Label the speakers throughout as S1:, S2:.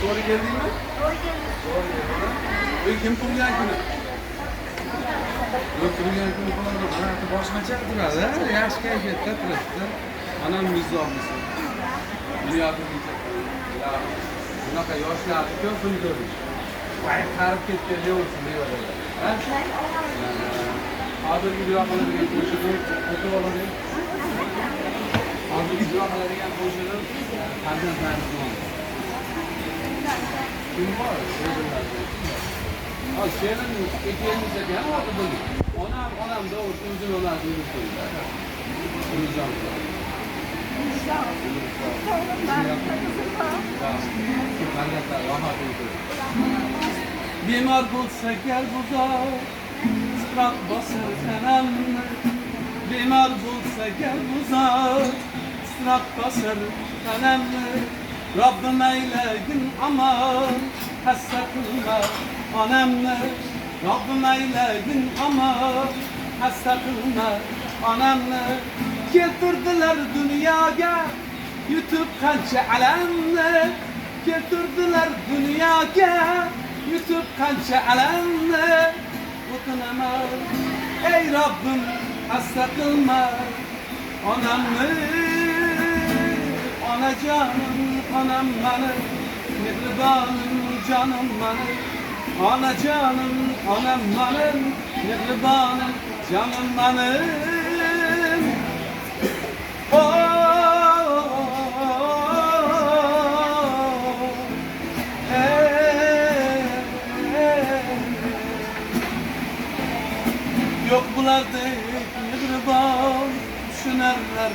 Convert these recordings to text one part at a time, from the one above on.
S1: Doğru geldin mi?
S2: Doğru geldim.
S1: Doğru geldin. Bugün kim tug'ilgan kuni? Yok, tug'ilgan kuni falan da hayoti boshqacha turadi, yaxshi kayfiyatda turibdi. Onam mizohmisi. Dunyoda bunaqa yoshlarni ko'p pul ko'rish. Vaqt qarib ketgan yo'lsin deyorlar. Ha? Hozirgi ijro qiladigan qo'shiqni o'qib oladi. Hozirgi ijro qiladigan qo'shiqim farzandlarimizdan. Kim bor? Ha, senin ikiyemizde gel vardı bugün. Onam da uzun olan bir koyuyor. Uyuyacağım. Bemar bulsa gel buza, sıkrak basır senem. Bemar bulsa gel buza, sıkrak basır senem. Rabbim eylegin aman, hassa kılma anamni. Rabbim eylegin aman, hassa kılma anamni. Keltirdiler dunyoga, yutib qancha alamni. Keltirdiler dunyoga, yutib qancha alamni. O'tinaman, ey Rabbim, hassa kılma anamni. Anacanım, anam benim, mehribanım canım benim. Anacanım, anam benim, mehribanım canım benim. Yok bulardek mehriban, düşünerler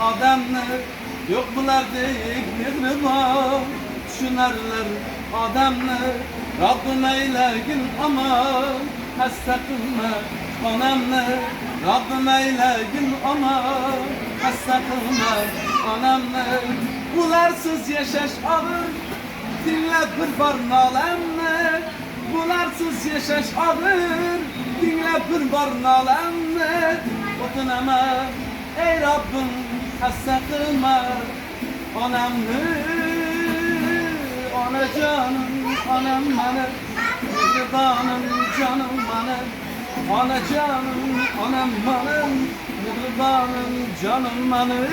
S1: adamlar. Yok bulardek mehriban, düşünerler adamlar. Rabbim eylegin aman, hassa kılma anamni. Rabbim eylegin aman, hassa kılma anamni. Bularsız yaşaş ağır, dinle bir var nalemni. Bularsız yaşaş ağır, dinle bir var nalemni. O'tinaman, ey Rabbim, hassa kılma anamni. Anacanım, anam benim, mehribanım canım benim. Anacanım, anam benim, mehribanım canım benim.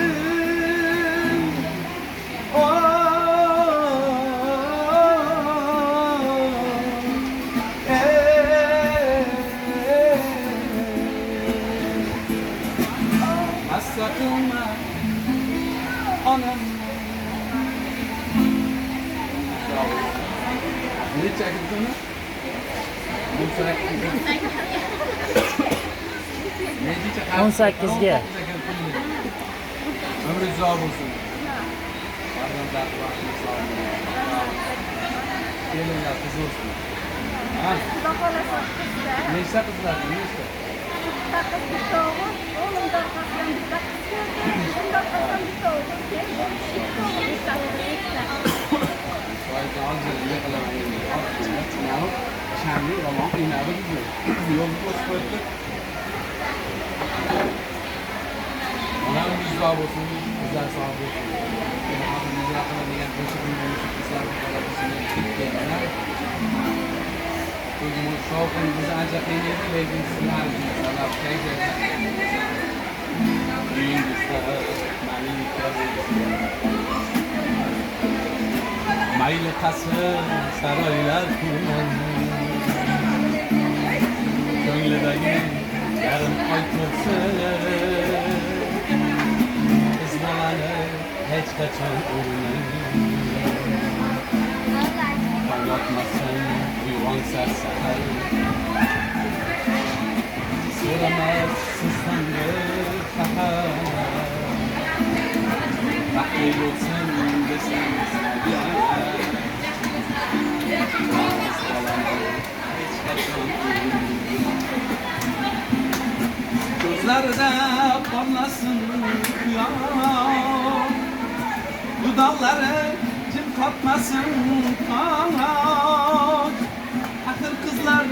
S1: Hassa kılma anam. Ne çekildin mi? Bu çekildin. Ne diyecek?
S3: 18'ge.
S1: Ömrü güzel olsun. Pardon, gelinler kız olsun. Ha? Ne işte kızlar? Ne işte? Şenli roman inadı gidiyor. Yolunu koşmadı. Ona güzel olsun, güzel sağ olsun. Güzel akıllı diyen koşukun konuşup güzel bir kalabısını gittiğine. Bugün şovkun bizi ancak en yedi ve birisini harcayacağız. Allah teyze. Mayli qasr saroylar kuman, ko'nglidagi yarim oy tursin. Qiz bolani hech qachon urmang, tonglatmasin uyg'on sarsahar. So'ramas sizdan bir xabar, baxtli bo'lsin desangiz gözlerinde parlasın quyosh, dudakları kim katmasın qanoch. Axir qizlar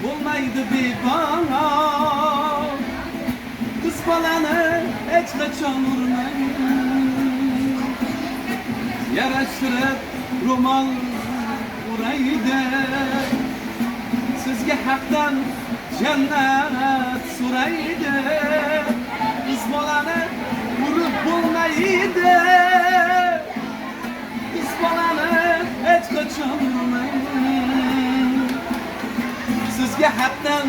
S1: bo'lmaydi bebano, qiz bolani hech qachon urmang. Yarashtirib ro'mol uraydi. Sizga haqdan jannat so'raydi. Biz bolani urib bo'lmaydi. Biz bolani hech qachon urmaydi. Sizga haqdan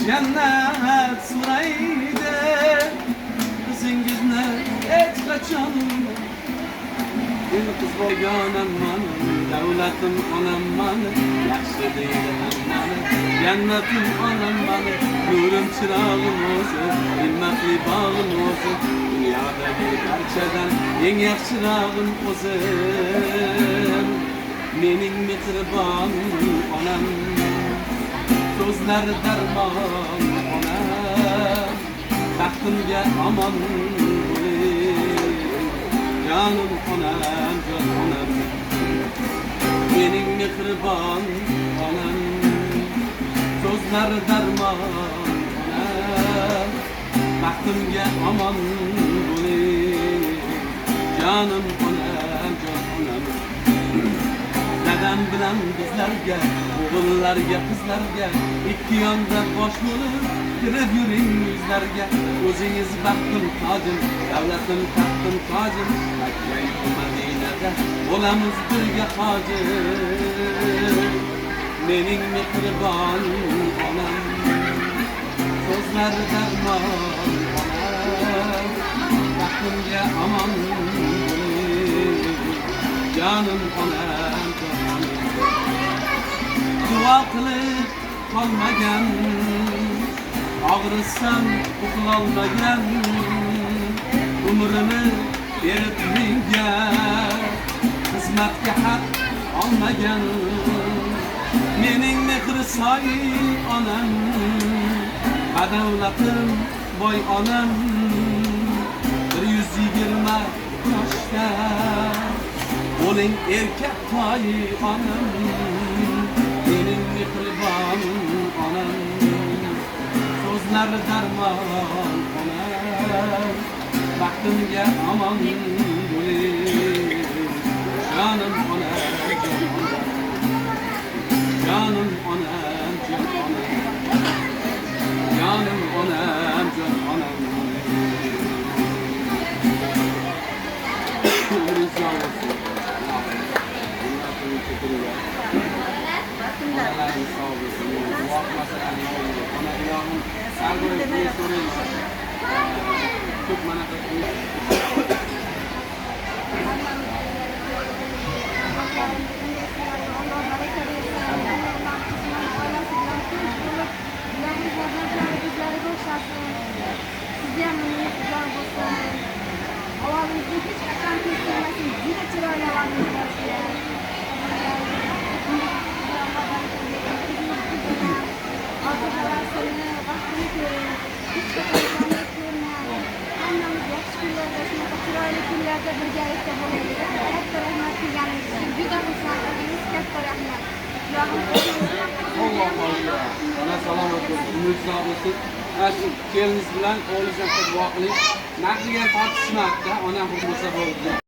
S1: jannat so'raydi. Bizingizni hech qachon men qiz bo'lganman, davlatim onamman, yaxshi deydi hammani, jannatim onamman, nurim chirog'im o'zi, ilmatli bog'im o'zi, dunyodagi barchadan eng yaxshi chirog'im o'zi. Mening mehribon onam, so'zlari darmon onam, baxtimga omon bo'ling, canım onam, can onam. Benim mehribon onam, so'zlari darmon onam, baxtimga omon bo'ling, canım onam, can onam. Dadam bilan bizlarga, o'g'illarga, qizlarga, ikki yonda bosh bo'lib kirib yuring yuzlarga. O'zingiz baxtim tojim, davlatim taxtim tojim, Makka Madinada bo'lamiz birga hojim. Mening mehribon onam, so'zlari darmon onam, baxtimga omon bo'ling, canım onam, can onam. Duo qilib qolmagan, og'ritsam uxlolmagan, umrini berib menga xizmatga haq olmagan. Mening mehri soy onam, badavlatim boy onam, 120 yoshda bo'ling erkak toy onam. Mening mehribon onam, so'zlari darmon onam, baxtimga omon bo'ling, canım onam, canım onam, can onam, canım onam, can onam. Rica olsun. Onalarimiz sağ olsun. Dua masalani oldu. Ona ilahim sargo'yu bir sorayım. Çok merak ettim.
S2: Ovozingizni hech qachon kestirmasin, juda chiroyli ovozingiz bor. Otalar sizni vaqtini ko'ring, hech qachon kamlik ko'rmang. Hammamiz yaxshi kunlarda, shunaqa chiroyli kunlarda birgalikda bo'laylik. Katta rahmat qilganingiz uchun juda xursand qildingiz. Katta rahmat.
S1: Allah Allah. Ona salomat bo'lsin, umr sog' bo'lsin. Shu keliniz bilan o'g'lingiz ham duo qiling. Naqliga tortishmoqda, onam bo'lsa bo'ldi.